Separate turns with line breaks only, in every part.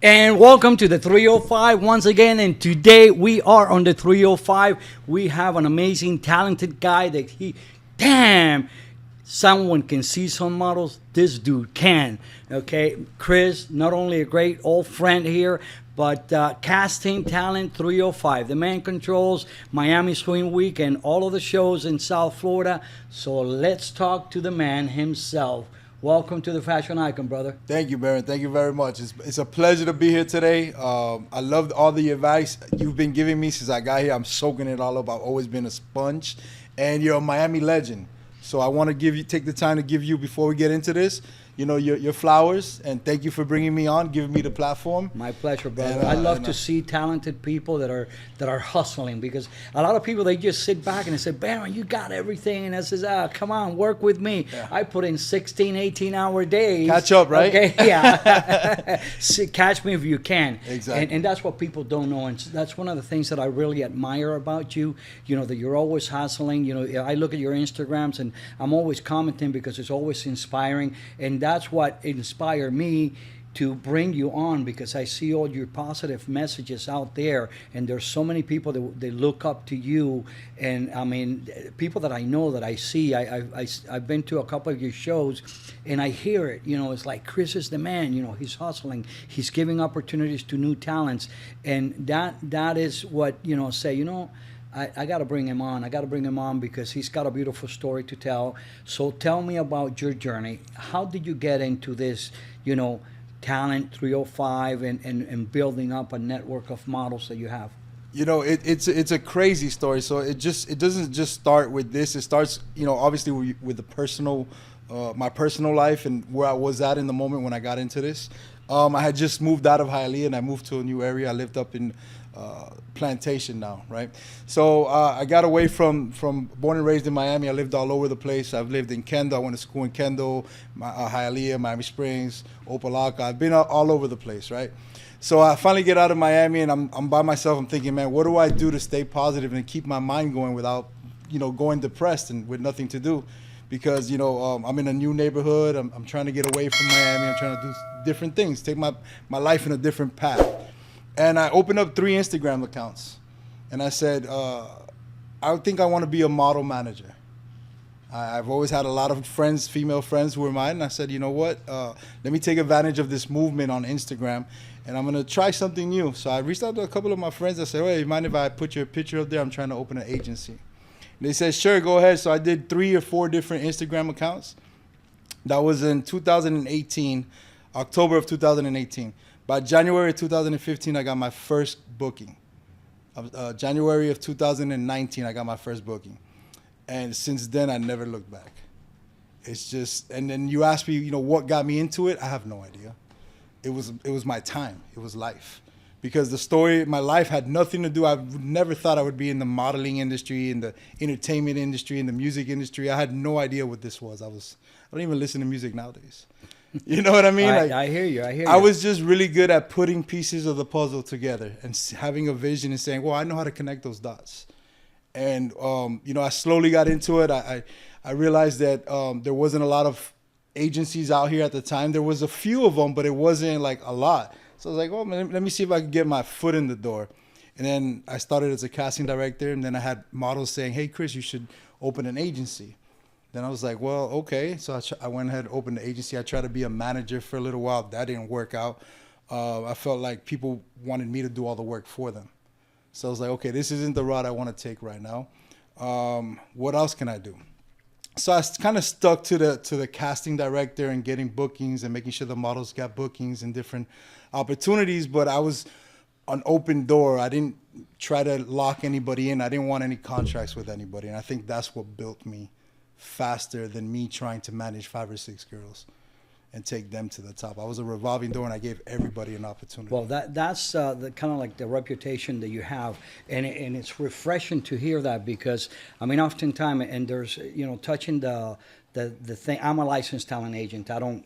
And welcome to the 305 once again. And today we are on the 305. We have an amazing, talented guy that damn, someone can see some models. This dude can. Okay, Chris, not only a great old friend here, but casting talent 305. The man controls Miami Swing Week and all of the shows in South Florida. So let's talk to the man himself. Welcome to the Fashion Icon, brother.
Thank you, Baron. Thank you very much. It's a pleasure to be here today. I loved all the advice you've been giving me since I got here. I'm soaking it all up. I've always been a sponge, and you're a Miami legend. So I want to take the time to give you, before we get into this, your flowers, and thank you for bringing me on, giving me the platform.
My pleasure, brother. I love to see talented people that are hustling, because a lot of people, they just sit back and they say, Baron, you got everything. And I says, come on, work with me. Yeah. I put in 16, 18-hour days.
Catch up, right?
Okay, yeah. Catch me if you can.
Exactly.
And that's what people don't know. And that's one of the things that I really admire about you, that you're always hustling. I look at your Instagrams and I'm always commenting because it's always inspiring. And that's what inspired me to bring you on, because I see all your positive messages out there, and there's so many people that they look up to you. And I mean, people that I know, that I see, I've been to a couple of your shows, and I hear it. It's like, Chris is the man. He's hustling, he's giving opportunities to new talents, and that is what say. I got to bring him on. I got to bring him on because he's got a beautiful story to tell. So tell me about your journey. How did you get into this, Talent 305 and building up a network of models that you have?
It's a crazy story. So it doesn't just start with this. It starts, obviously with the personal, my personal life and where I was at in the moment when I got into this. I had just moved out of Hialeah and I moved to a new area. I lived up in Plantation now, right? So I got away from born and raised in Miami. I lived all over the place. I've lived in Kendall. I went to school in Kendall, Hialeah, Miami Springs, Opa-locka. I've been all over the place, right? So I finally get out of Miami and I'm by myself. I'm thinking, man, what do I do to stay positive and keep my mind going without, going depressed and with nothing to do? Because, I'm in a new neighborhood. I'm trying to get away from Miami. I'm trying to do different things, take my life in a different path. And I opened up 3 Instagram accounts. And I said, I think I want to be a model manager. I've always had a lot of friends, female friends who were mine. And I said, you know what? Let me take advantage of this movement on Instagram. And I'm going to try something new. So I reached out to a couple of my friends. I said, hey, you mind if I put your picture up there? I'm trying to open an agency. And they said, sure, go ahead. So I did 3 or 4 different Instagram accounts. That was in 2018, October of 2018. By January of 2015, I got my first booking. January of 2019, I got my first booking. And since then, I never looked back. It's just, and then you ask me, what got me into it? I have no idea. It was my time. It was life. Because the story, my life had nothing to do. I never thought I would be in the modeling industry, in the entertainment industry, in the music industry. I had no idea what this was. I don't even listen to music nowadays. You know what I mean?
I hear you.
I was just really good at putting pieces of the puzzle together and having a vision and saying, well, I know how to connect those dots. And, I slowly got into it. I realized that there wasn't a lot of agencies out here at the time. There was a few of them, but it wasn't like a lot. So I was like, oh, man, let me see if I can get my foot in the door. And then I started as a casting director. And then I had models saying, hey, Chris, you should open an agency. Then I was like, well, okay. So I went ahead and opened the agency. I tried to be a manager for a little while. That didn't work out. I felt like people wanted me to do all the work for them. So I was like, okay, this isn't the route I want to take right now. What else can I do? So I kind of stuck to the casting director and getting bookings and making sure the models got bookings and different opportunities. But I was an open door. I didn't try to lock anybody in. I didn't want any contracts with anybody. And I think that's what built me faster than me trying to manage 5 or 6 girls and take them to the top. I was a revolving door and I gave everybody an opportunity.
Well, that's the kind of like the reputation that you have, and it's refreshing to hear that, because I mean, oftentimes, and there's touching the thing. I'm a licensed talent agent. I don't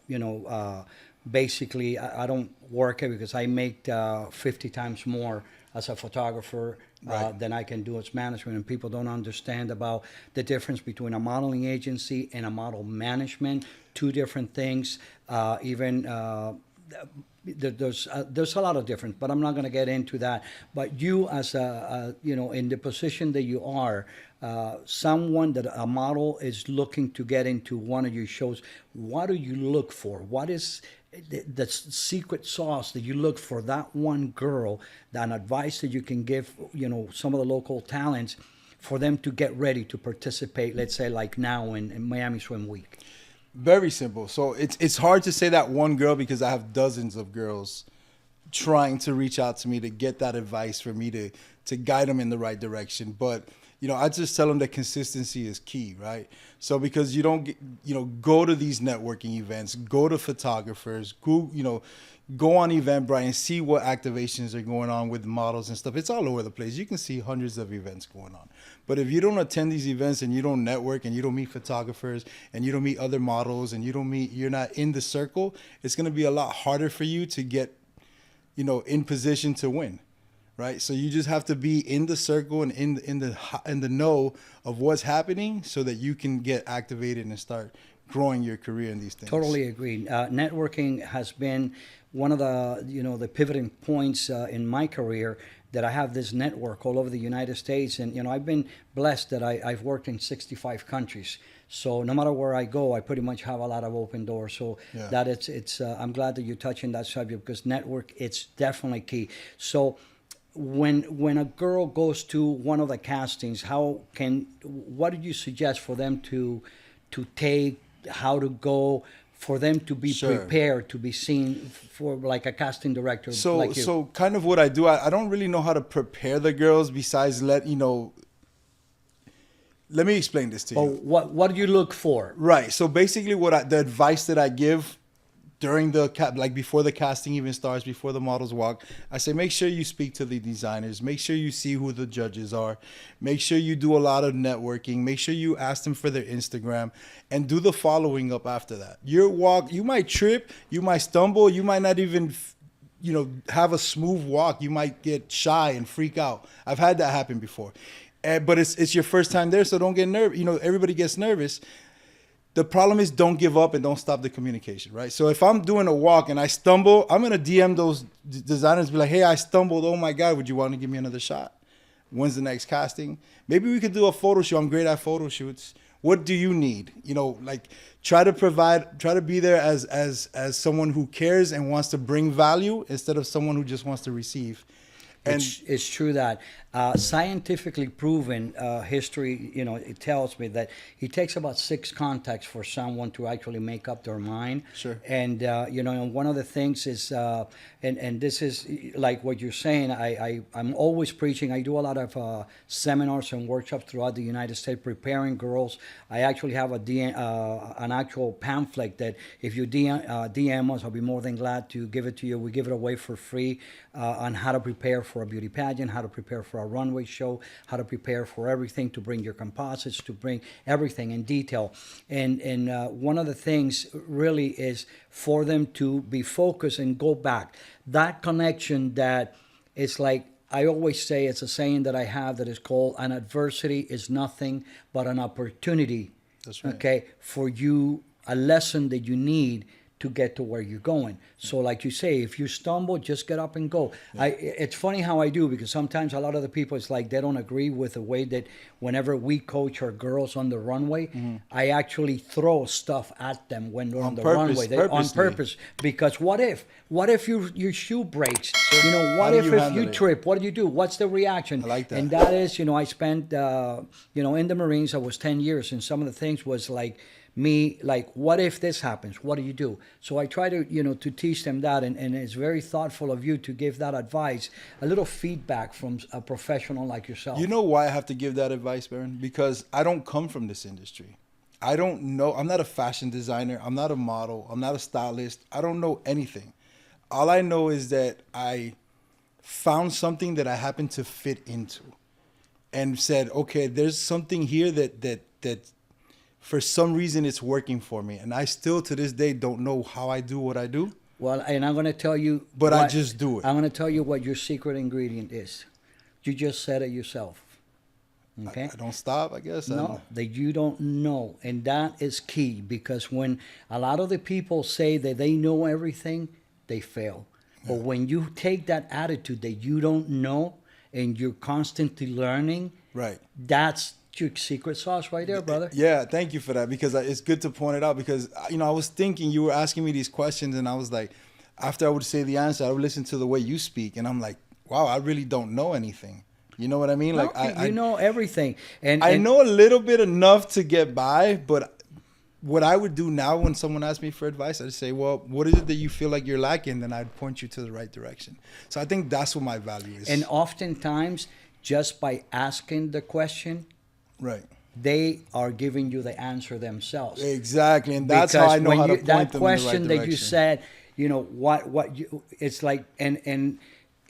basically I don't work it because I make 50 times more as a photographer than I can do as management. And people don't understand about the difference between a modeling agency and a model management. 2 different things. Even there's a lot of difference, but I'm not going to get into that. But you, as in the position that you are, someone that a model is looking to get into one of your shows, what do you look for? What is the secret sauce that you look for that one girl, that advice that you can give, some of the local talents for them to get ready to participate, let's say like now in Miami Swim Week?
Very simple. So it's hard to say that one girl because I have dozens of girls trying to reach out to me to get that advice for me to guide them in the right direction. But I just tell them that consistency is key, right? So because you don't go to these networking events, go to photographers, go on Eventbrite and see what activations are going on with models and stuff. It's all over the place. You can see hundreds of events going on. But if you don't attend these events and you don't network and you don't meet photographers and you don't meet other models and you're not in the circle, it's going to be a lot harder for you to get, in position to win. Right, so you just have to be in the circle and in the know of what's happening, so that you can get activated and start growing your career in these things.
Totally agree. Networking has been one of the pivoting points in my career, that I have this network all over the United States, and I've been blessed that I've worked in 65 countries. So no matter where I go, I pretty much have a lot of open doors. So
Yeah.
that it's I'm glad that you're touching that subject, because network, it's definitely key. So when a girl goes to one of the castings, what do you suggest for them to take, how to go, for them to be
Sure.
prepared to be seen for like a casting director like you?
So kind of what I do, I don't really know how to prepare the girls besides let me explain this to you.
What do you look for?
Right. So basically the advice that I give during before the casting even starts, before the models walk, I say, make sure you speak to the designers, make sure you see who the judges are, make sure you do a lot of networking, make sure you ask them for their Instagram, and do the following up after that. Your walk, you might trip, you might stumble, you might not even have a smooth walk, you might get shy and freak out. I've had that happen before. But it's your first time there, so don't get nervous. Everybody gets nervous. The problem is, don't give up and don't stop the communication, right? So if I'm doing a walk and I stumble, I'm going to DM those designers, be like, hey, I stumbled. Oh my God, would you want to give me another shot? When's the next casting? Maybe we could do a photo shoot. I'm great at photo shoots. What do you need? Try to be there as someone who cares and wants to bring value, instead of someone who just wants to receive. And
It's true that scientifically proven history, it tells me that it takes about 6 contacts for someone to actually make up their mind.
Sure.
And, and one of the things is, and this is like what you're saying, I'm always preaching. I do a lot of seminars and workshops throughout the United States preparing girls. I actually have an actual pamphlet that if you DM us, I'll be more than glad to give it to you. We give it away for free on how to prepare for a beauty pageant, how to prepare for a runway show, how to prepare for everything, to bring your composites, to bring everything in detail. And one of the things really is for them to be focused and go back. That connection that is like, I always say, it's a saying that I have that is called, an adversity is nothing but an opportunity.
That's right.
Okay, for you, a lesson that you need to get to where you're going. So like you say, if you stumble, just get up and go. Yeah. It's funny how I do, because sometimes a lot of the people, it's like they don't agree with the way that whenever we coach our girls on the runway, I actually throw stuff at them when they're on the runway. On purpose. Because what if your shoe breaks? What if you trip? What do you do? What's the reaction?
I like that.
And that is, I spent, in the Marines, I was 10 years, and some of the things was like, what if this happens? What do you do? So I try to, to teach them that, and it's very thoughtful of you to give that advice, a little feedback from a professional like yourself.
You know why I have to give that advice, Baron? Because I don't come from this industry. I don't know. I'm not a fashion designer. I'm not a model. I'm not a stylist. I don't know anything. All I know is that I found something that I happen to fit into, and said, okay, there's something here that for some reason it's working for me. And I still to this day don't know how I do what I do.
Well, and I'm going to tell you.
But I just do it.
I'm going to tell you what your secret ingredient is. You just said it yourself. Okay?
I don't stop, I guess.
No, that you don't know. And that is key, because when a lot of the people say that they know everything, they fail. But when you take that attitude that you don't know and you're constantly learning,
Right.
that's your secret sauce right there, brother.
Yeah, thank you for that, because it's good to point it out, because I was thinking, you were asking me these questions, and I was like, after I would say the answer, I would listen to the way you speak, and I'm like, wow, I really don't know anything. You know what I mean? Like,
No, you know everything. And
I know a little bit enough to get by, but what I would do now when someone asks me for advice, I'd say, well, what is it that you feel like you're lacking? Then I'd point you to the right direction. So I think that's what my value is.
And oftentimes, just by asking the question,
right.
they are giving you the answer themselves.
Exactly. And that's
Because
how I know
when
how to
you,
point
that
them in the right
question that you
direction.
said, you know what you, it's like, and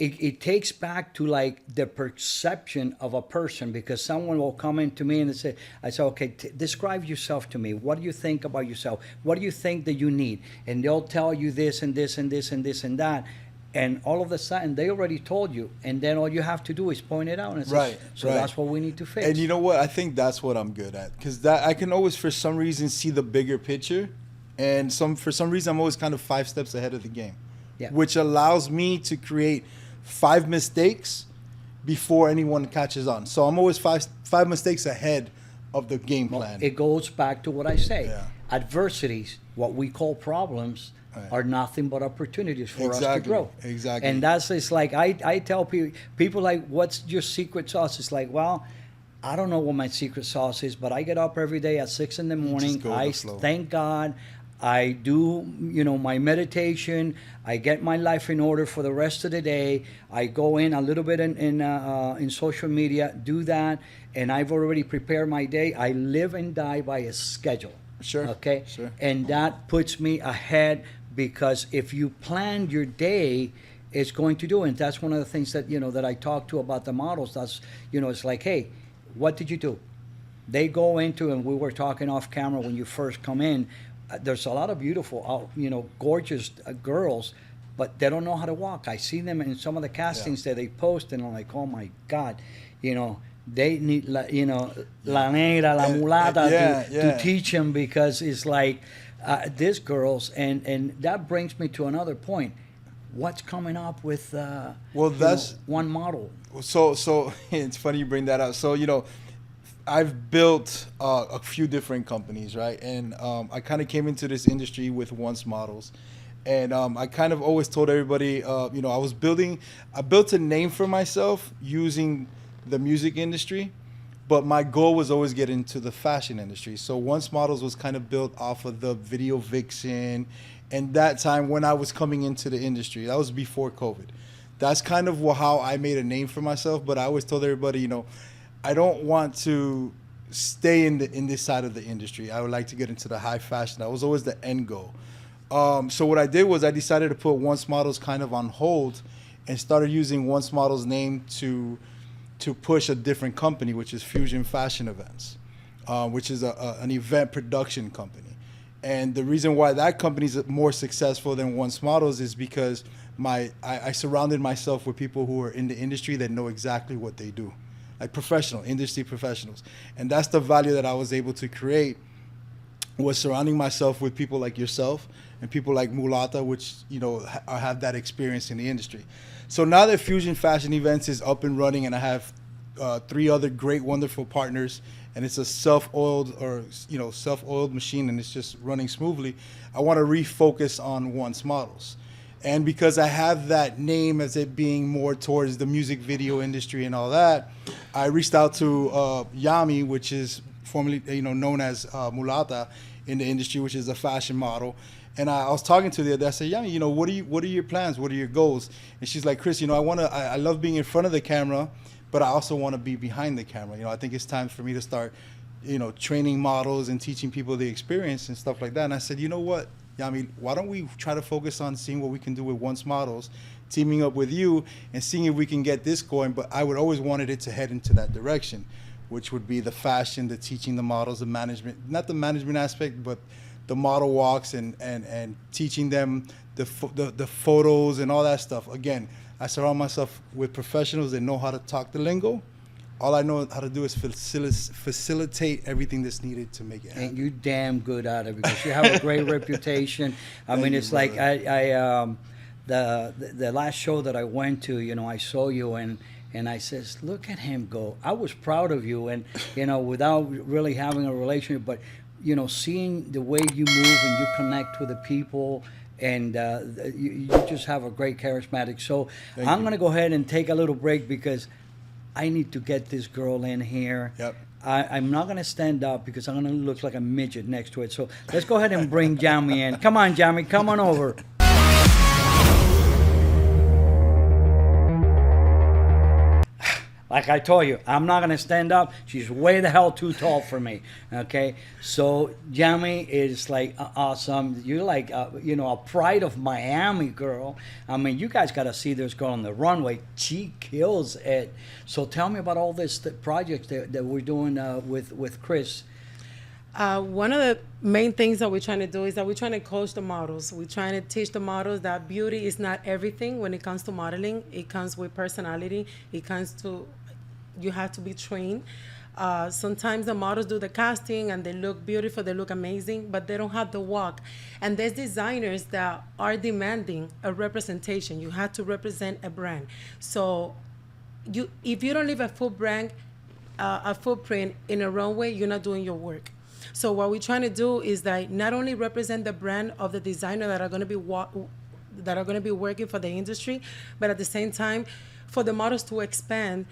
it takes back to like the perception of a person, because someone will come into me and say, I say, okay, describe yourself to me. What do you think about yourself? What do you think that you need? And they'll tell you this and this and this and this and that. And all of a sudden, they already told you, and then all you have to do is point it out and say,
Right,
so
right.
that's what we need to fix.
And you know what? I think that's what I'm good at, because that I can always, for some reason, see the bigger picture, and for some reason, I'm always kind of 5 steps ahead of the game,
Yeah.
which allows me to create 5 mistakes before anyone catches on. So I'm always five mistakes ahead of the game plan.
It goes back to what I say.
Yeah.
Adversities, what we call problems,
Right.
are nothing but opportunities for us to
Exactly,
grow.
exactly.
And that's, it's like, I tell people like, what's your secret sauce? It's like, well, I don't know what my secret sauce is, but I get up every day at 6 in the morning.
go with
I
the flow.
thank God. I do, my meditation. I get my life in order for the rest of the day. I go in a little bit in social media, do that, and I've already prepared my day. I live and die by a schedule.
Sure,
Okay.
sure.
And that puts me ahead, because if you plan your day, it's going to do it. And that's one of the things that that I talk to about the models. That's it's like, hey, what did you do? They go into, and we were talking off camera when you first come in. There's a lot of beautiful, gorgeous girls, but they don't know how to walk. I see them in some of the castings that they post, and I'm like, oh my God, they need, la negra, la mulata to teach them, because it's like these girls, and that brings me to another point. What's coming up with
that's
one model?
So it's funny you bring that up. So I've built a few different companies, right? And I kind of came into this industry with Once Models, and I kind of always told everybody, I built a name for myself using the music industry, but my goal was always get into the fashion industry. So Once Models was kind of built off of the Video Vixen, and that time when I was coming into the industry, that was before COVID. That's kind of how I made a name for myself. But I always told everybody, I don't want to stay in this side of the industry. I would like to get into the high fashion. That was always the end goal. So what I did was I decided to put Once Models kind of on hold, and started using Once Models name to push a different company, which is Fusion Fashion Events, which is an event production company. And the reason why that company is more successful than Once Models is because I surrounded myself with people who are in the industry that know exactly what they do, like industry professionals. And that's the value that I was able to create, was surrounding myself with people like yourself and people like Mulata, which have that experience in the industry. So now that Fusion Fashion Events is up and running, and I have 3 other great, wonderful partners, and it's a self-oiled machine, and it's just running smoothly, I want to refocus on Once Models. And because I have that name as it being more towards the music video industry and all that, I reached out to Yami, which is formerly known as Mulata in the industry, which is a fashion model. And I was talking to the other day. I said, Yami, what are your plans? What are your goals? And she's like, Chris, I love being in front of the camera, but I also want to be behind the camera. I think it's time for me to start, training models and teaching people the experience and stuff like that. And I said, you know what, Yami, why don't we try to focus on seeing what we can do with Once Models, teaming up with you and seeing if we can get this going. But I would always wanted it to head into that direction, which would be the fashion, the teaching the models, the management, not the management aspect, but the model walks and teaching them the photos and all that stuff. Again, I surround myself with professionals that know how to talk the lingo. All I know how to do is facilitate everything that's needed to make it happen.
And you damn good at it, because you have a great reputation. I mean, it's like the last show that I went to, I saw you and I says, look at him go. I was proud of you, and without really having a relationship, but seeing the way you move and you connect with the people, and you just have a great charismatic. So I'm
you.
gonna go ahead and take a little break because I need to get this girl in here.
Yep.
I'm not going to stand up because I'm going to look like a midget next to it. So let's go ahead and bring Jamie in. Come on, Jamie. Come on over. Like I told you, I'm not going to stand up. She's way the hell too tall for me. Okay? So, Jamie is like awesome. You're like, a pride of Miami, girl. I mean, you guys got to see this girl on the runway. She kills it. So, tell me about all this projects that we're doing with Chris.
One of the main things that we're trying to do is that we're trying to coach the models. We're trying to teach the models that beauty is not everything when it comes to modeling. It comes with personality. It comes to, you have to be trained. Sometimes the models do the casting and they look beautiful, they look amazing, but they don't have the walk. And there's designers that are demanding a representation. You have to represent a brand. So if you don't leave a footprint in a runway, you're not doing your work. So what we're trying to do is that not only represent the brand of the designer that are going to be working for the industry, but at the same time, for the models to expand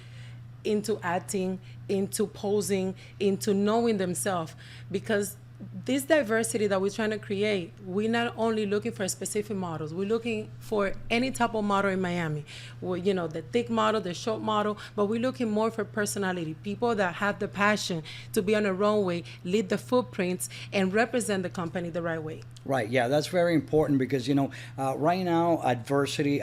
into acting, into posing, into knowing themselves. Because this diversity that we're trying to create, we're not only looking for specific models, we're looking for any type of model in Miami. The thick model, the short model, but we're looking more for personality, people that have the passion to be on a runway, lead the footprints, and represent the company the right way.
Right, yeah, that's very important because, right now, diversity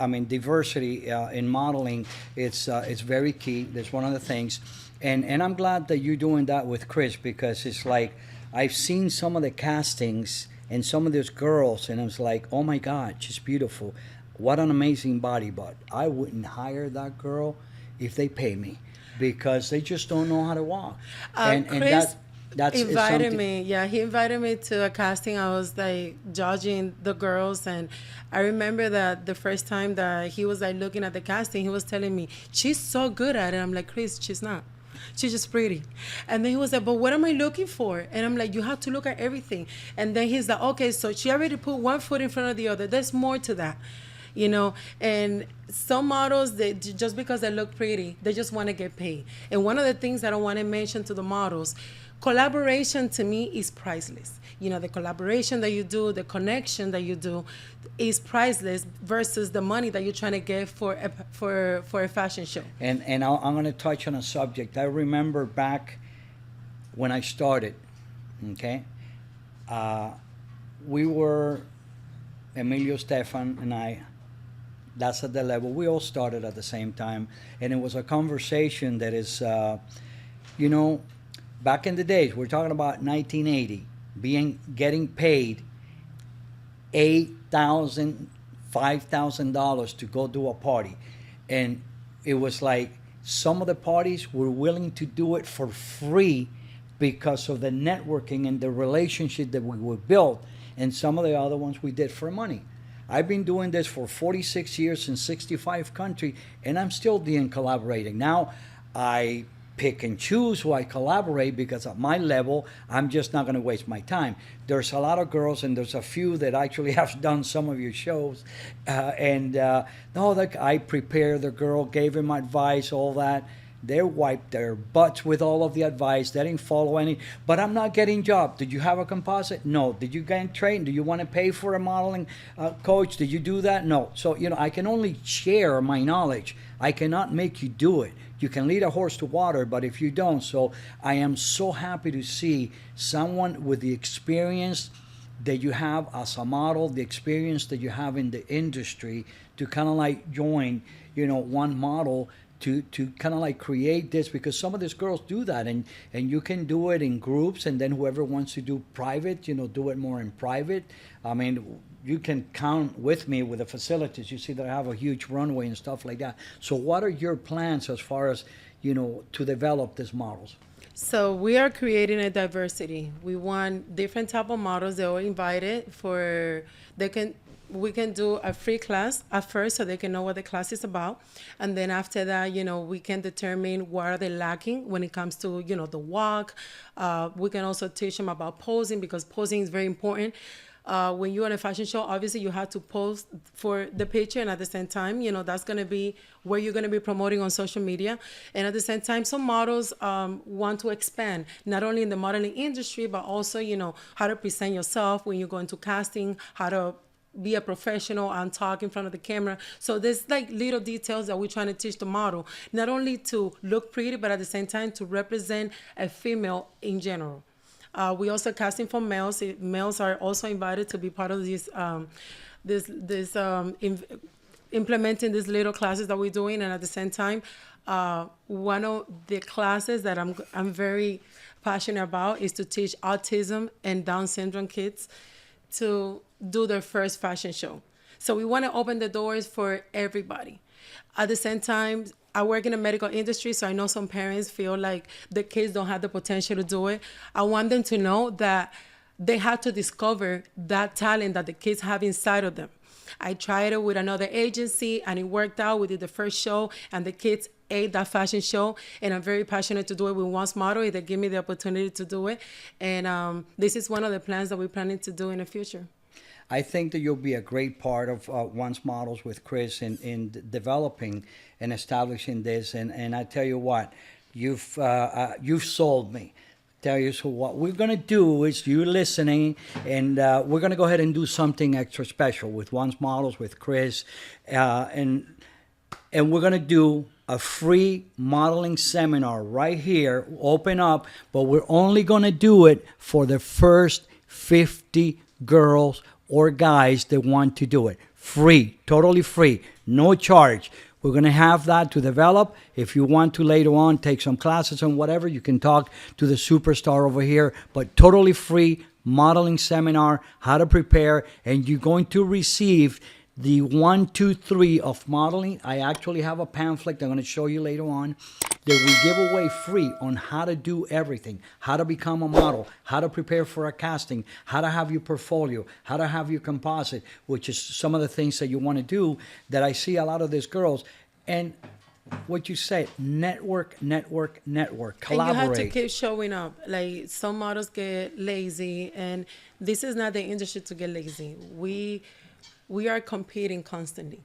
in modeling, it's very key. That's one of the things. And I'm glad that you're doing that with Chris because it's like, I've seen some of the castings and some of those girls, and I was like, oh my God, she's beautiful. What an amazing body, but I wouldn't hire that girl if they pay me because they just don't know how to walk.
Chris
that's
invited me. Yeah, he invited me to a casting. I was like judging the girls, and I remember that the first time that he was like looking at the casting, he was telling me, she's so good at it. I'm like, Chris, she's not. She's just pretty. And then he was like, but what am I looking for? And I'm like, you have to look at everything. And then he's like, okay, so she already put one foot in front of the other. There's more to that, And some models, they just because they look pretty, they just want to get paid. And one of the things that I want to mention to the models, collaboration to me is priceless. The collaboration that you do, the connection that you do is priceless versus the money that you're trying to get for a fashion show.
And I'm going to touch on a subject. I remember back when I started, okay? We were, Emilio Stefan and I, that's at the level. We all started at the same time. And it was a conversation that is, back in the days, we're talking about 1980, getting paid $8,000, $5,000 to go do a party. And it was like some of the parties were willing to do it for free because of the networking and the relationship that we were built. And some of the other ones we did for money. I've been doing this for 46 years in 65 countries, and I'm still doing collaborating. Now, I pick and choose who I collaborate because at my level, I'm just not going to waste my time. There's a lot of girls, and there's a few that actually have done some of your shows. I prepared the girl, gave him advice, all that. They wiped their butts with all of the advice. They didn't follow any. But I'm not getting job. Did you have a composite? No. Did you get trained? Do you want to pay for a modeling coach? Did you do that? No. So, I can only share my knowledge. I cannot make you do it. You can lead a horse to water, but if you don't. So I am so happy to see someone with the experience that you have as a model, the experience that you have in the industry to kind of like join, one model to kind of like create this, because some of these girls do that, and you can do it in groups, and then whoever wants to do private, do it more in private. I mean, you can count with me with the facilities. You see that I have a huge runway and stuff like that. So what are your plans as far as, to develop these models?
So we are creating a diversity. We want different type of models. They are invited we can do a free class at first so they can know what the class is about. And then after that, we can determine what are they lacking when it comes to, the walk. We can also teach them about posing, because posing is very important. When you're on a fashion show, obviously you have to pose for the picture, and at the same time, that's going to be where you're going to be promoting on social media. And at the same time, some models want to expand, not only in the modeling industry, but also, how to present yourself when you go into casting, how to be a professional and talk in front of the camera. So there's like little details that we're trying to teach the model, not only to look pretty, but at the same time to represent a female in general. We also casting for males. Males are also invited to be part of implementing these little classes that we're doing. And at the same time, one of the classes that I'm very passionate about is to teach autism and Down syndrome kids to do their first fashion show. So we want to open the doors for everybody. At the same time, I work in the medical industry, so I know some parents feel like the kids don't have the potential to do it. I want them to know that they have to discover that talent that the kids have inside of them. I tried it with another agency, and it worked out. We did the first show, and the kids ate that fashion show, and I'm very passionate to do it with Once Model if they give me the opportunity to do it. And this is one of the plans that we're planning to do in the future.
I think that you'll be a great part of Once Models with Chris in developing and establishing this. And I tell you what, you've sold me. Tell you, so what we're going to do is you listening, and we're going to go ahead and do something extra special with Once Models with Chris. And we're going to do a free modeling seminar right here, open up, but we're only going to do it for the first 50 girls or guys that want to do it. Free, totally free, no charge. We're going to have that to develop. If you want to later on take some classes and whatever, you can talk to the superstar over here, but totally free modeling seminar, how to prepare, and you're going to receive the 1, 2, 3 of modeling. I actually have a pamphlet I'm going to show you later on that we give away free on how to do everything, how to become a model, how to prepare for a casting, how to have your portfolio, how to have your composite, which is some of the things that you want to do that I see a lot of these girls. And what you say, network, collaborate.
And you have to keep showing up. Like, some models get lazy, and this is not the industry to get lazy. We are competing constantly,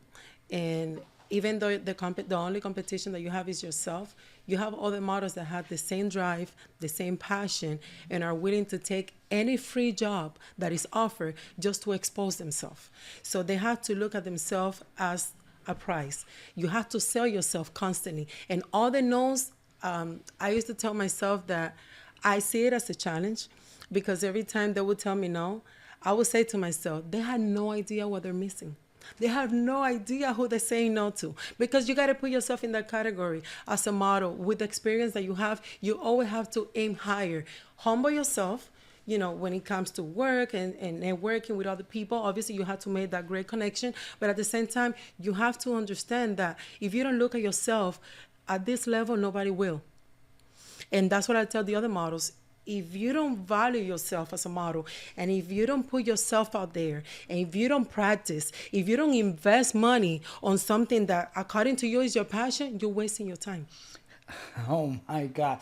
and even though the only competition that you have is yourself, you have other models that have the same drive, the same passion, and are willing to take any free job that is offered just to expose themselves. So they have to look at themselves as a prize. You have to sell yourself constantly. And all the no's, I used to tell myself that I see it as a challenge, because every time they would tell me no, I would say to myself, they had no idea what they're missing. They have no idea who they're saying no to, because you got to put yourself in that category as a model. With the experience that you have, you always have to aim higher. Humble yourself, when it comes to work and working with other people. Obviously, you have to make that great connection. But at the same time, you have to understand that if you don't look at yourself at this level, nobody will. And that's what I tell the other models. If you don't value yourself as a model, and if you don't put yourself out there, and if you don't practice, if you don't invest money on something that according to you is your passion, you're wasting your time.
Oh my God.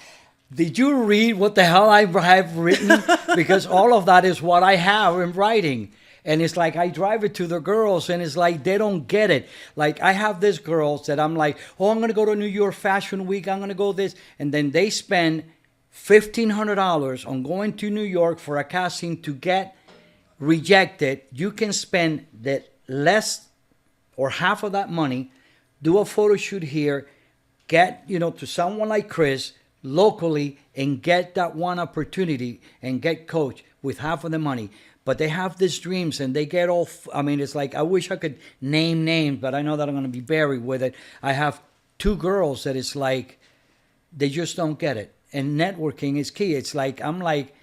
Did you read what the hell I have written? Because all of that is what I have in writing. And it's like I drive it to the girls, and it's like they don't get it. Like, I have these girls that I'm like, oh, I'm going to go to New York Fashion Week. I'm going to go this. And then they spend $1,500 on going to New York for a casting to get rejected. You can spend that less or half of that money, do a photo shoot here, get, to someone like Chris locally, and get that one opportunity and get coached with half of the money. But they have these dreams, and they get off. I mean, it's like, I wish I could name names, but I know that I'm going to be buried with it. I have 2 girls that it's like, they just don't get it. And networking is key. It's like, I'm like,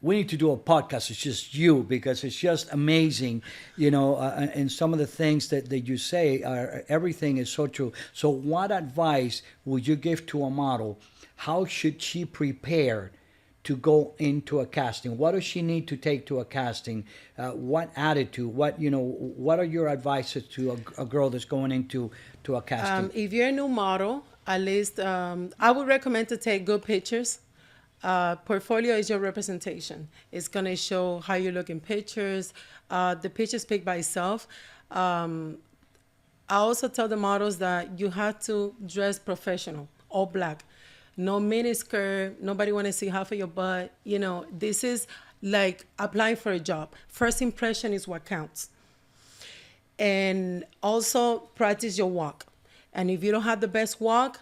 we need to do a podcast. It's just you, because it's just amazing, and some of the things that you say, everything is so true. So what advice would you give to a model? How should she prepare to go into a casting? What does she need to take to a casting? What attitude? What are your advices to a girl that's going into a casting?
If you're a new model, at least I would recommend to take good pictures. Portfolio is your representation. It's gonna show how you look in pictures. The pictures speak by itself. I also tell the models that you have to dress professional, all black. No mini skirt, nobody wanna see half of your butt. This is like applying for a job. First impression is what counts. And also practice your walk. And if you don't have the best walk,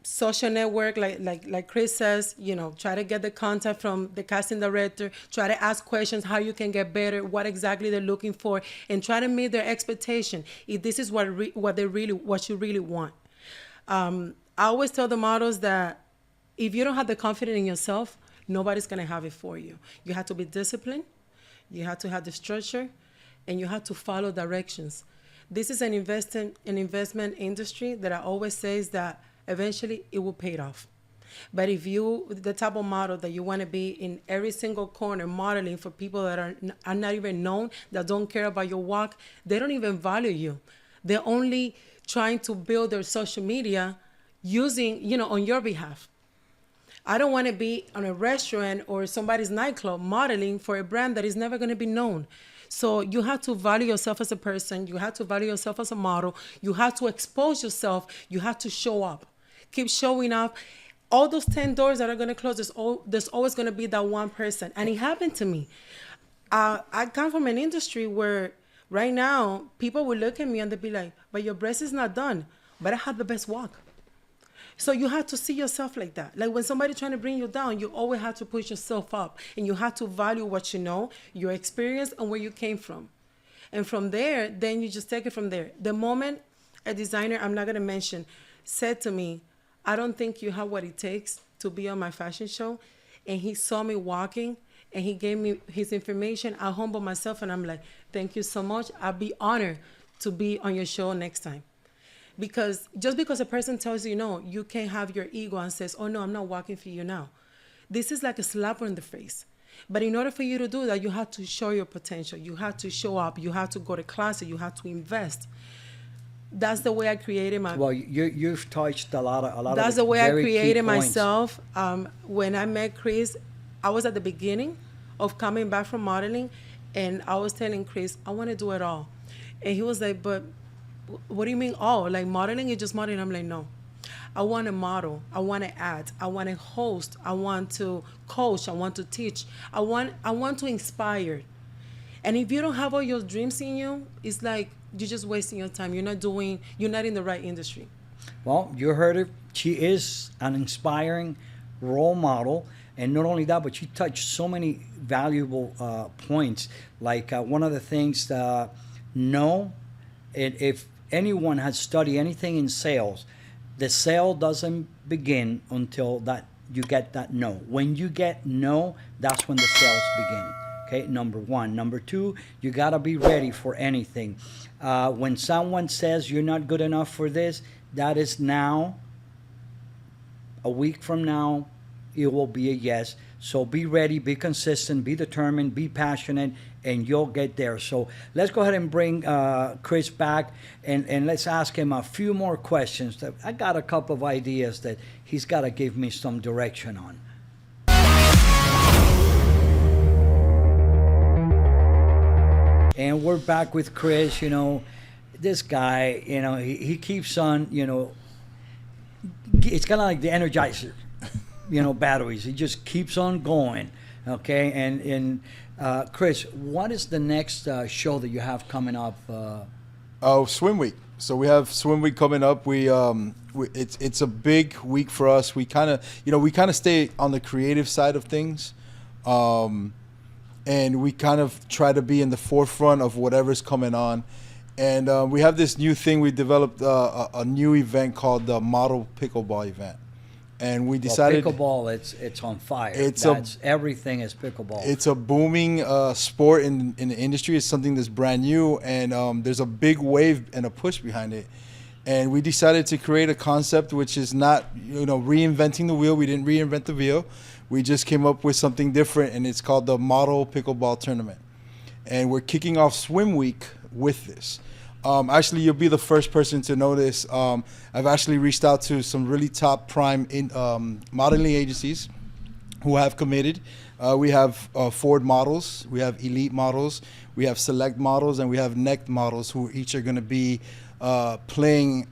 social network, like Chris says, try to get the contact from the casting director, try to ask questions, how you can get better, what exactly they're looking for, and try to meet their expectation if this is what you really want. I always tell the models that if you don't have the confidence in yourself, nobody's gonna have it for you. You have to be disciplined, you have to have the structure, and you have to follow directions. This is an investment industry that I always say is that eventually it will pay it off. But if you, the type of model that you want to be in every single corner modeling for people that are not even known, that don't care about your walk, they don't even value you. They're only trying to build their social media using, on your behalf. I don't want to be on a restaurant or somebody's nightclub modeling for a brand that is never going to be known. So you have to value yourself as a person. You have to value yourself as a model. You have to expose yourself. You have to show up. Keep showing up. All those 10 doors that are going to close, there's always going to be that one person. And it happened to me. I come from an industry where right now people will look at me and they'll be like, but your breast is not done. But I have the best walk. So you have to see yourself like that. Like when somebody's trying to bring you down, you always have to push yourself up. And you have to value what you know, your experience, and where you came from. And from there, then you just take it from there. The moment a designer, I'm not going to mention, said to me, I don't think you have what it takes to be on my fashion show. And he saw me walking and he gave me his information. I humbled myself and I'm like, thank you so much. I'll be honored to be on your show next time. Because just because a person tells you no, you can't have your ego and says, oh no, I'm not walking for you now. This is like a slap on the face. But in order for you to do that, you have to show your potential. You have to show up. You have to go to classes. You have to invest. That's the way I created my.
Well, you've touched a lot of.
That's the way I
very key
created
points.
myself. When I met Chris, I was at the beginning of coming back from modeling, and I was telling Chris, I want to do it all, and he was like, but what do you mean all? Like modeling is just modeling. I'm like, no. I want to model. I want to act. I want to host. I want to coach. I want to teach. I want to inspire. And if you don't have all your dreams in you, it's like you're just wasting your time. You're not in the right industry.
Well, you heard it. She is an inspiring role model. And not only that, but she touched so many valuable points. Like one of the things, if anyone has studied anything in sales, the sale doesn't begin until that you get that no. When you get no, that's when the sales begin. Okay, number one. Number two, you gotta be ready for anything. When someone says you're not good enough for this, that is now. A week from now, it will be a yes. So be ready, be consistent, be determined, be passionate, and you'll get there. So let's go ahead and bring Chris back and let's ask him a few more questions. I got a couple of ideas that he's got to give me some direction on. And we're back with Chris. This guy, he keeps on, it's kind of like the Energizer. Batteries. He just keeps on going. Okay, and Chris, what is the next show that you have coming up?
Swim Week. So we have Swim Week coming up. It's a big week for us. We kind of stay on the creative side of things, and we kind of try to be in the forefront of whatever's coming on. And we have this new thing. We developed a new event called the Model Pickleball event. And we decided
pickleball, it's on fire. Everything is pickleball.
It's a booming sport in the industry. It's something that's brand new, and there's a big wave and a push behind it. And we decided to create a concept which is not, reinventing the wheel. We didn't reinvent the wheel. we just came up with something different, and it's called the Model Pickleball Tournament. And we're kicking off Swim Week with this. Actually, you'll be the first person to know this. I've actually reached out to some really top prime modeling agencies who have committed. We have Ford models, we have Elite models, we have Select models, and we have Next models who each are going to be playing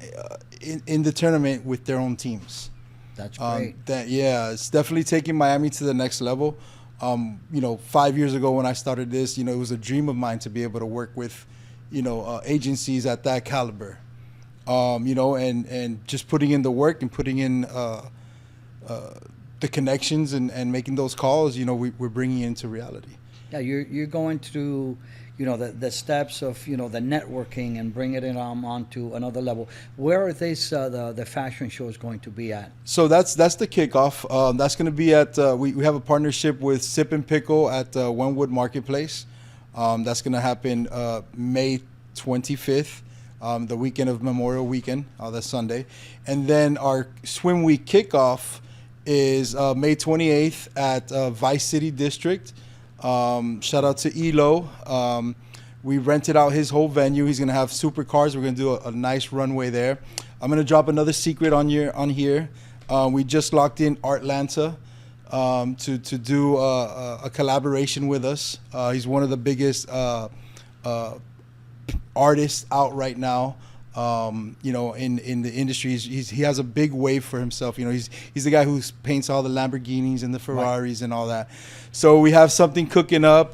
in the tournament with their own teams.
That's great.
It's definitely taking Miami to the next level. 5 years ago when I started this, it was a dream of mine to be able to work with, agencies at that caliber, and just putting in the work and putting in the connections and making those calls, we're bringing it into reality.
Yeah, you're going through, the steps of, the networking and bring it onto another level. Where are the fashion shows going to be at?
So that's the kickoff. That's going to be at, we have a partnership with Sip and Pickle at Wynwood Marketplace. That's going to happen May 25th, the weekend of Memorial Weekend, that's Sunday. And then our Swim Week kickoff is May 28th at Vice City District. Shout out to Elo. We rented out his whole venue. He's gonna have supercars. We're gonna do a nice runway there. I'm gonna drop another secret on here. We just locked in Artlanta to do a collaboration with us. He's one of the biggest artists out right now. In the industry, he has a big wave for himself. He's the guy who paints all the Lamborghinis and the Ferraris and all that. So we have something cooking up.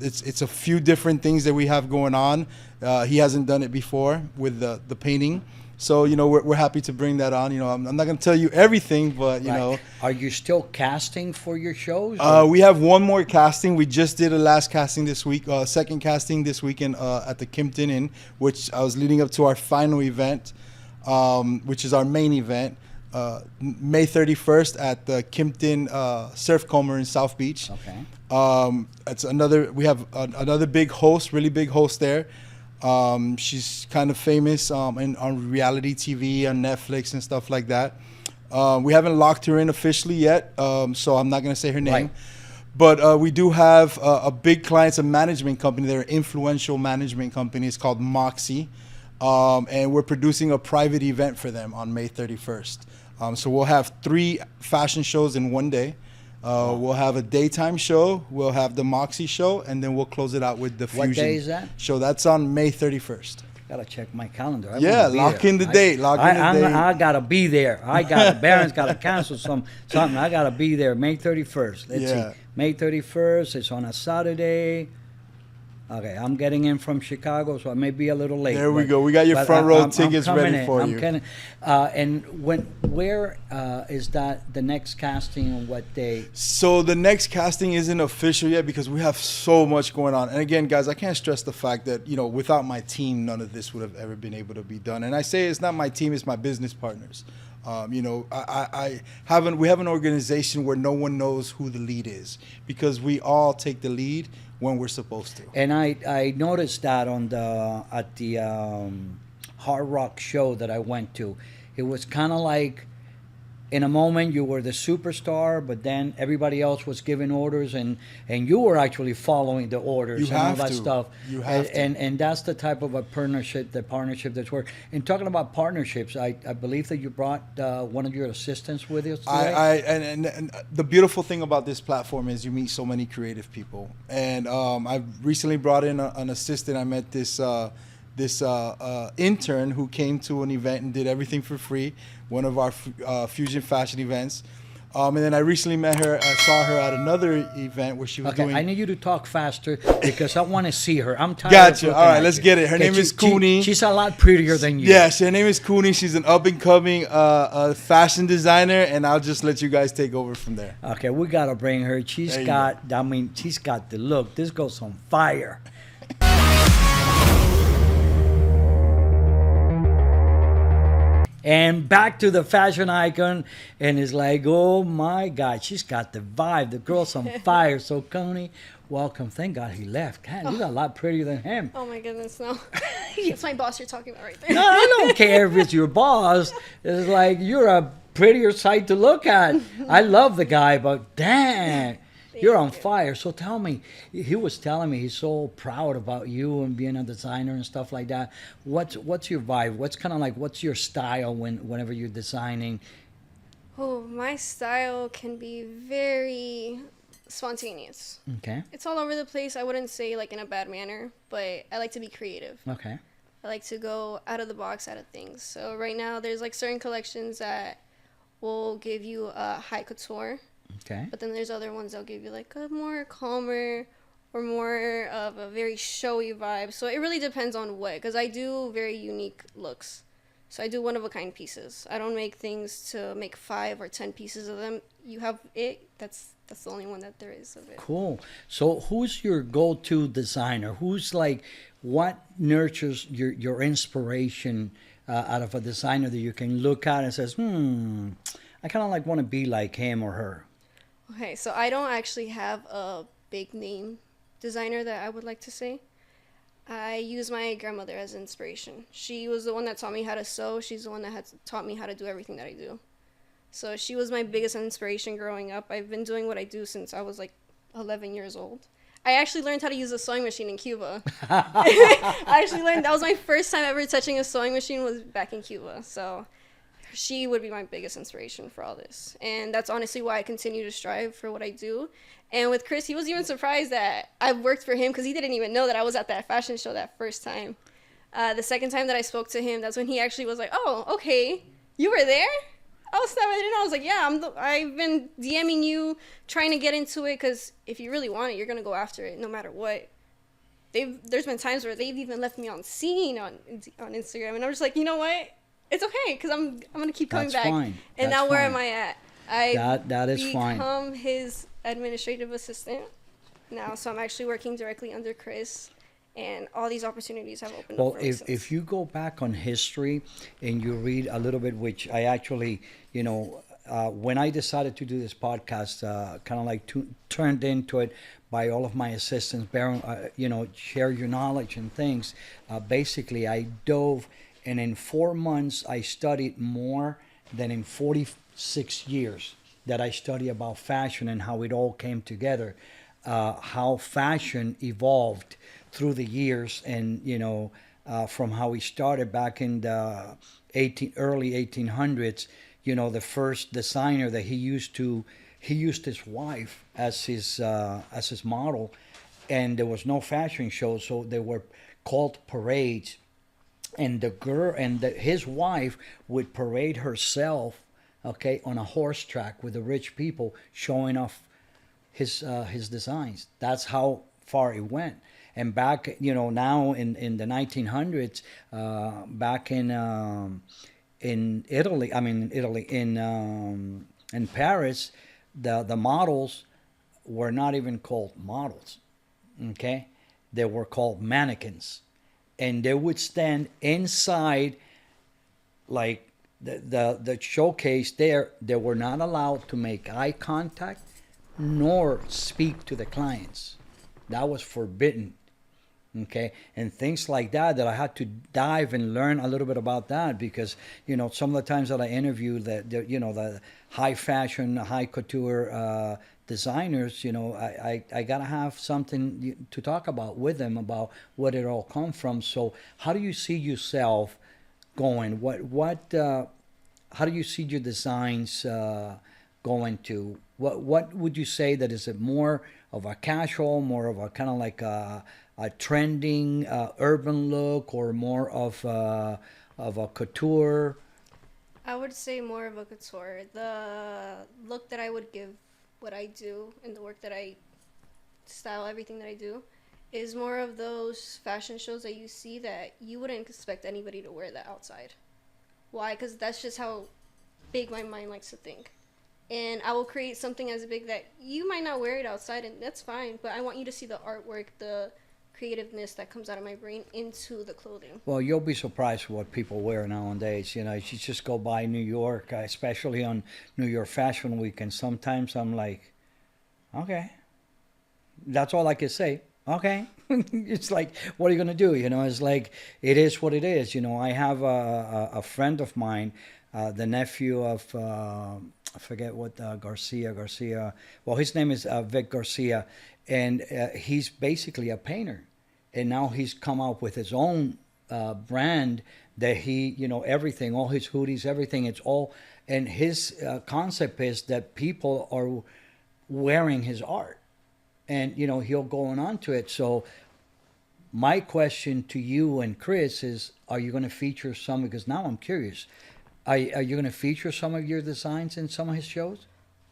It's a few different things that we have going on. He hasn't done it before with the painting. So, we're happy to bring that on. I'm not going to tell you everything, but,
Are you still casting for your shows?
We have one more casting. We just did a last casting this week, second casting this weekend at the Kimpton Inn, which I was leading up to our final event, which is our main event, May 31st at the Kimpton Surf Coma in South Beach.
Okay.
We have another big host, really big host there. She's kind of famous on reality TV, on Netflix and stuff like that. We haven't locked her in officially yet, so I'm not going to say her name.
Right.
But we do have a big client, it's a management company. They're an influential management company. It's called Moxie. And we're producing a private event for them on May 31st. So we'll have 3 fashion shows in one day. We'll have a daytime show, we'll have the Moxie show, and then we'll close it out with the Fusion
What day is that?
show. That's on May 31st.
Gotta check my calendar.
Lock in the date.
I gotta be there. Barron's gotta cancel something. I gotta be there. May 31st. Let's see. May 31st. It's on a Saturday. Okay, I'm getting in from Chicago, so I may be a little late.
There we go. We got your front row tickets ready for you.
And where is that the next casting on what day?
So the next casting isn't official yet because we have so much going on. And again, guys, I can't stress the fact that, without my team, none of this would have ever been able to be done. And I say it's not my team, it's my business partners. We have an organization where no one knows who the lead is because we all take the lead when we're supposed to.
And I noticed that at the Hard Rock show that I went to. It was kind of like, in a moment you were the superstar, but then everybody else was giving orders, and you were actually following the orders and all that stuff.
You have to.
And that's the type of a partnership that's work. And talking about partnerships, I believe that you brought one of your assistants with you today.
And the beautiful thing about this platform is you meet so many creative people. And I've recently brought in an assistant. I met this intern who came to an event and did everything for free, one of our fusion fashion events. And then I recently saw her at another event where she was doing...
I need you to talk faster because I want to see her. I'm tired
Gotcha. All right, let's get it. Her name is Cooney.
She's a lot prettier than you.
Yes, her name is Cooney. She's an up-and-coming fashion designer, and I'll just let you guys take over from there.
Okay, we got to bring her. She's got the look. This goes on fire. And back to the fashion icon, and it's like, oh my God, she's got the vibe. The girl's on fire. So, Coney, welcome. Thank God he left. God, you got a lot prettier than him.
Oh my goodness, no. It's my boss you're talking about right there.
No, I don't care if it's your boss. It's like you're a prettier sight to look at. I love the guy, but dang, you're on fire. So tell me, he was telling me he's so proud about you and being a designer and stuff like that. What's your vibe? What's kind of like what's your style whenever you're designing?
Oh, my style can be very spontaneous.
Okay,
It's all over the place. I wouldn't say like in a bad manner, but I like to be creative.
okay,
I like to go out of the box out of things. So right now there's like certain collections that will give you a high couture,
okay.
but then there's other ones that'll give you like a more calmer or more of a very showy vibe. So it really depends on what, because I do very unique looks. So I do one of a kind pieces. I don't make things to make 5 or 10 pieces of them. You have it. That's the only one that there is of it.
Cool. So who's your go-to designer? Who's like, what nurtures your inspiration out of a designer that you can look at and says, I kind of like want to be like him or her.
Okay, so I don't actually have a big name designer that I would like to say. I use my grandmother as inspiration. She was the one that taught me how to sew. She's the one that had taught me how to do everything that I do. So she was my biggest inspiration growing up. I've been doing what I do since I was like 11 years old. I actually learned how to use a sewing machine in Cuba. I actually learned, that was my first time ever touching a sewing machine was back in Cuba. So she would be my biggest inspiration for all this. And that's honestly why I continue to strive for what I do. And with Chris, he was even surprised that I worked for him because he didn't even know that I was at that fashion show that first time. The second time that I spoke to him, that's when he actually was like, oh, okay, you were there? Oh, snap, I didn't know. I was like, yeah, I've been DMing you, trying to get into it, because if you really want it, you're going to go after it no matter what. There's been times where they've even left me on scene on Instagram, and I'm just like, you know what? It's okay, because I'm going to keep coming
That's
back.
fine.
And
That's
now where
fine.
am I at? I
That is fine.
become his administrative assistant now, so I'm actually working directly under Chris, and all these opportunities have opened
Well,
up for me
if
since.
you go back on history and you read a little bit, which I actually, when I decided to do this podcast, kind of like turned into it by all of my assistants, share your knowledge and things. Basically, I dove, and in 4 months, I studied more than in 46 years that I study about fashion and how it all came together, how fashion evolved through the years, and from how we started back in the early 1800s. The first designer that he used his wife as his model, and there was no fashion show, so they were called parades, and the girl and his wife would parade herself, okay, on a horse track with the rich people showing off his designs. That's how far it went. And back, now in the 1900s, back in Italy, in Paris, the models were not even called models, okay? They were called mannequins, and they would stand inside, like the showcase there. They were not allowed to make eye contact nor speak to the clients. That was forbidden. Okay, and things like that I had to dive and learn a little bit about that, because some of the times that I interview the high fashion, high couture designers, I gotta have something to talk about with them about what it all come from. So how do you see yourself going? How do you see your designs going to? What would you say that is it more of a casual, more of a kind of like a trending urban look, or more of a couture?
I would say more of a couture. The look that I would give what I do and the work that I style, everything that I do, is more of those fashion shows that you see that you wouldn't expect anybody to wear that outside. Why? Because that's just how big my mind likes to think. And I will create something as big that you might not wear it outside, and that's fine, but I want you to see the artwork, the creativeness that comes out of my brain into the clothing.
Well, you'll be surprised what people wear nowadays. You just go by New York, especially on New York Fashion Week, and sometimes I'm like, okay, that's all I can say. Okay, it's like, what are you gonna do? It's like it is what it is. I have a friend of mine, the nephew of I forget what Garcia. Well, his name is Vic Garcia, and he's basically a painter, and now he's come out with his own brand that he, everything, all his hoodies, everything, it's all, and his concept is that people are wearing his art, and he'll go on to it. So my question to you and Chris is, are you going to feature some, because now I'm curious, are you going to feature some of your designs in some of his shows?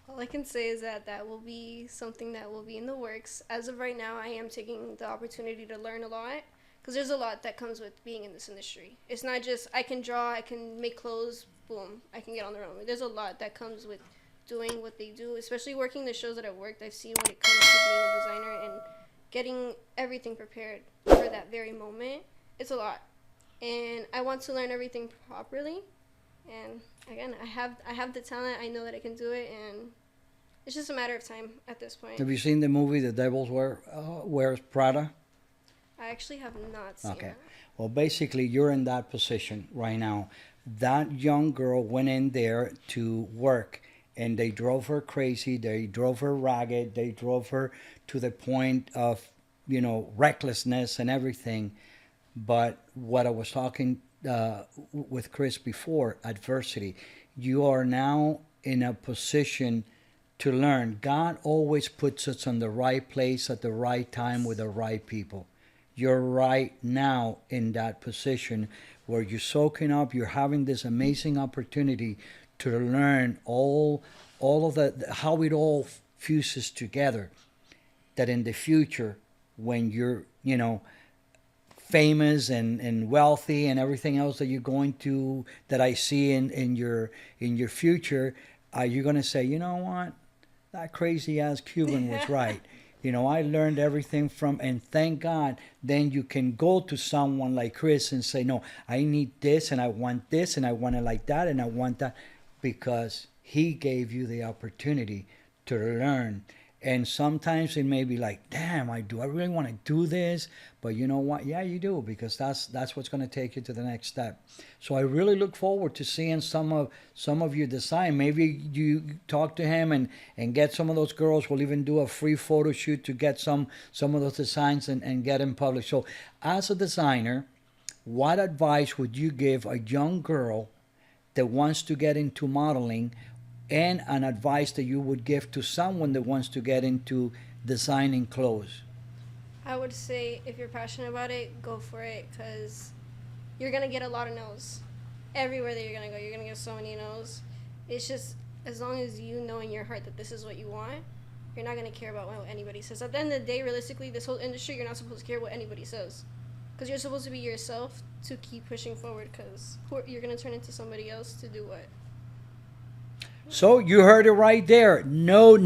All I can say is that will be something that will be in the works. As of right now, I am taking the opportunity to learn a lot, because there's a lot that comes with being in this industry. It's not just I can draw, I can make clothes, boom, I can get on the runway. There's a lot that comes with doing what they do, especially working the shows that I've worked. I've seen when it comes to being a designer and getting everything prepared for that very moment. It's a lot, and I want to learn everything properly. And again, I have the talent. I know that I can do it, and it's just a matter of time at this point.
Have you seen the movie The Devil's Wears Prada?
I actually have not seen
Okay.
it.
Well, basically, you're in that position right now. That young girl went in there to work, and they drove her crazy. They drove her ragged. They drove her to the point of, recklessness and everything. But what I was talking with Chris before, adversity. You are now in a position to learn. God always puts us in the right place at the right time with the right people. You're right now in that position where you're soaking up, you're having this amazing opportunity to learn all of how it all fuses together. That in the future, when you're, famous and wealthy and everything else that you're going to, that I see in your future, you're going to say, you know what, that crazy ass Cuban was right. I learned everything from, and thank God, then you can go to someone like Chris and say, no, I need this and I want this and I want it like that and I want that, because he gave you the opportunity to learn. And sometimes it may be like, damn, do I really want to do this? But you know what? Yeah, you do, because that's what's going to take you to the next step. So I really look forward to seeing some of your design. Maybe you talk to him and get some of those girls. We'll even do a free photo shoot to get some of those designs and get them published. So as a designer, what advice would you give a young girl that wants to get into modeling, and an advice that you would give to someone that wants to get into designing clothes?
I would say if you're passionate about it, go for it, because you're going to get a lot of no's. Everywhere that you're going to go, you're going to get so many no's. It's just, as long as you know in your heart that this is what you want, you're not going to care about what anybody says. At the end of the day, realistically, this whole industry, you're not supposed to care what anybody says. Because you're supposed to be yourself to keep pushing forward, because you're going to turn into somebody else to do what?
So you heard it right there. No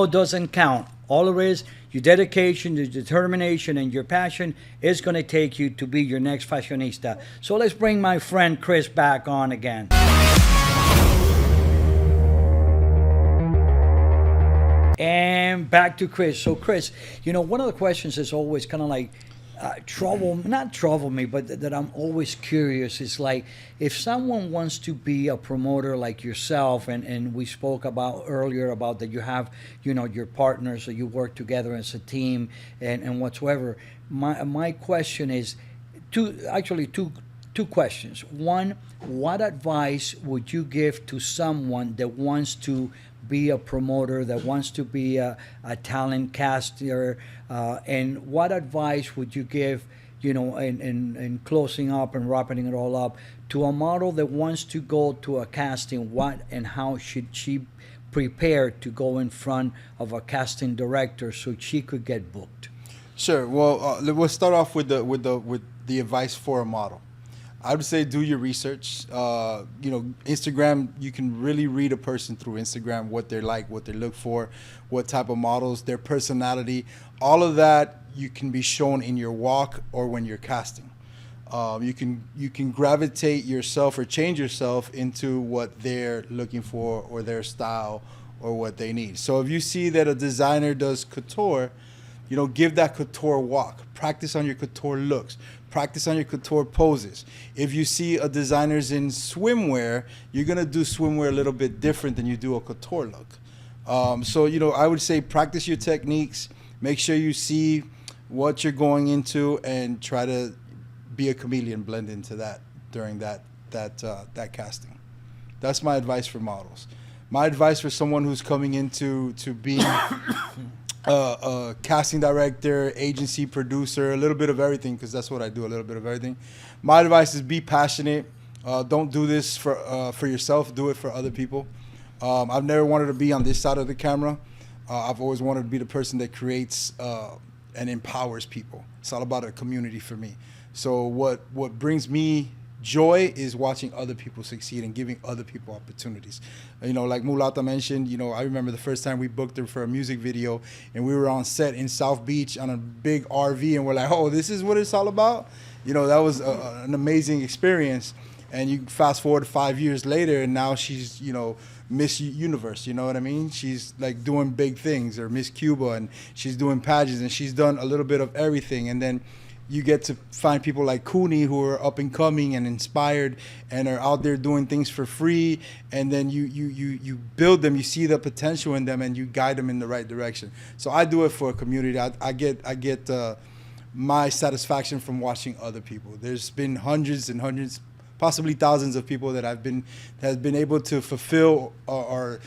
doesn't count. All it is, your dedication, your determination, and your passion is going to take you to be your next fashionista. So let's bring my friend Chris back on again. And back to Chris. So Chris, one of the questions is always kind of like, not trouble me, but that I'm always curious is like, if someone wants to be a promoter like yourself, and we spoke about earlier about that you have, your partners, so you work together as a team and whatsoever. My question is two questions. One, what advice would you give to someone that wants to be a promoter, that wants to be a talent caster, and what advice would you give, in closing up and wrapping it all up, to a model that wants to go to a casting? What and how should she prepare to go in front of a casting director so she could get booked?
Sure. Well, we'll start off with the advice for a model. I would say do your research. Instagram, you can really read a person through Instagram, what they're like, what they look for, what type of models, their personality, all of that you can be shown in your walk or when you're casting. You can gravitate yourself or change yourself into what they're looking for or their style or what they need. So if you see that a designer does couture, give that couture walk. Practice on your couture looks. Practice on your couture poses. If you see a designer's in swimwear, you're gonna do swimwear a little bit different than you do a couture look. So I would say practice your techniques. Make sure you see what you're going into and try to be a chameleon, blend into that during that casting. That's my advice for models. My advice for someone who's coming into being a casting director, agency, producer, a little bit of everything, because that's what I do, a little bit of everything. My advice is be passionate. Don't do this for yourself. Do it for other people. I've never wanted to be on this side of the camera. I've always wanted to be the person that creates and empowers people. It's all about a community for me. So what brings me joy is watching other people succeed and giving other people opportunities. Like Mulata mentioned, I remember the first time we booked her for a music video and we were on set in South Beach on a big RV and we're like, oh, this is what it's all about? That was an amazing experience. And you fast forward 5 years later and now she's, Miss Universe, you know what I mean? She's like doing big things, or Miss Cuba, and she's doing pageants and she's done a little bit of everything. And then you get to find people like Cooney who are up and coming and inspired and are out there doing things for free. And then you build them, you see the potential in them, and you guide them in the right direction. So I do it for a community. I get my satisfaction from watching other people. There's been hundreds and hundreds, possibly thousands of people that have been able to fulfill or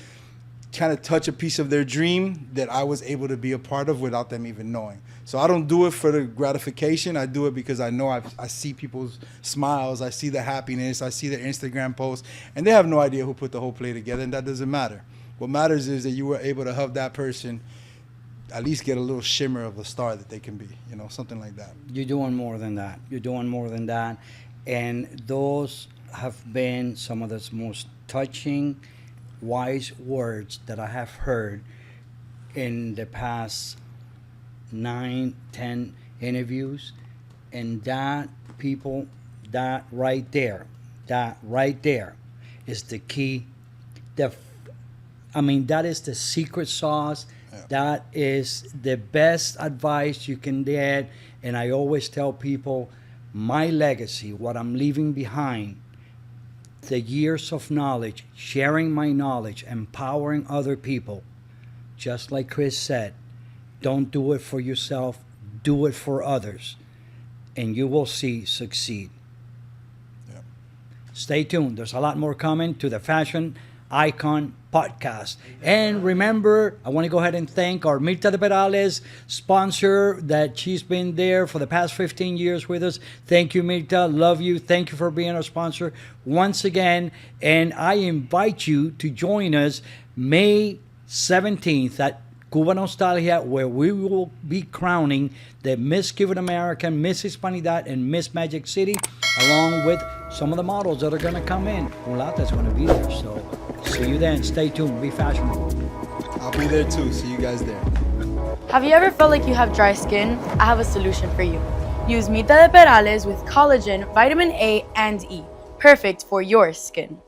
kind of touch a piece of their dream that I was able to be a part of without them even knowing. So I don't do it for the gratification. I do it because I know I see people's smiles, I see the happiness, I see their Instagram posts, and they have no idea who put the whole play together, and that doesn't matter. What matters is that you were able to help that person at least get a little shimmer of the star that they can be, something like that.
You're doing more than that. You're doing more than that. And those have been some of the most touching, wise words that I have heard in the past 9, 10 interviews. And that right there is the key. That is the secret sauce. Yeah. That is the best advice you can get. And I always tell people, my legacy, what I'm leaving behind, the years of knowledge, sharing my knowledge, empowering other people. Just like Chris said, don't do it for yourself, do it for others, and you will see succeed. Yeah. Stay tuned. There's a lot more coming to the Fashion Icon Podcast. And remember, I want to go ahead and thank our Mirta de Perales sponsor that she's been there for the past 15 years with us. Thank you, Mirta. Love you. Thank you for being our sponsor once again. And I invite you to join us May 17th at Cuba Nostalgia, where we will be crowning the Miss Cuban American, Miss Hispanidad, and Miss Magic City, along with some of the models that are going to come in. Mulata's going to be there, so see you then. Stay tuned. Be fashionable.
I'll be there too. See you guys there.
Have you ever felt like you have dry skin? I have a solution for you. Use Mirta de Perales with collagen, vitamin A, and E. Perfect for your skin.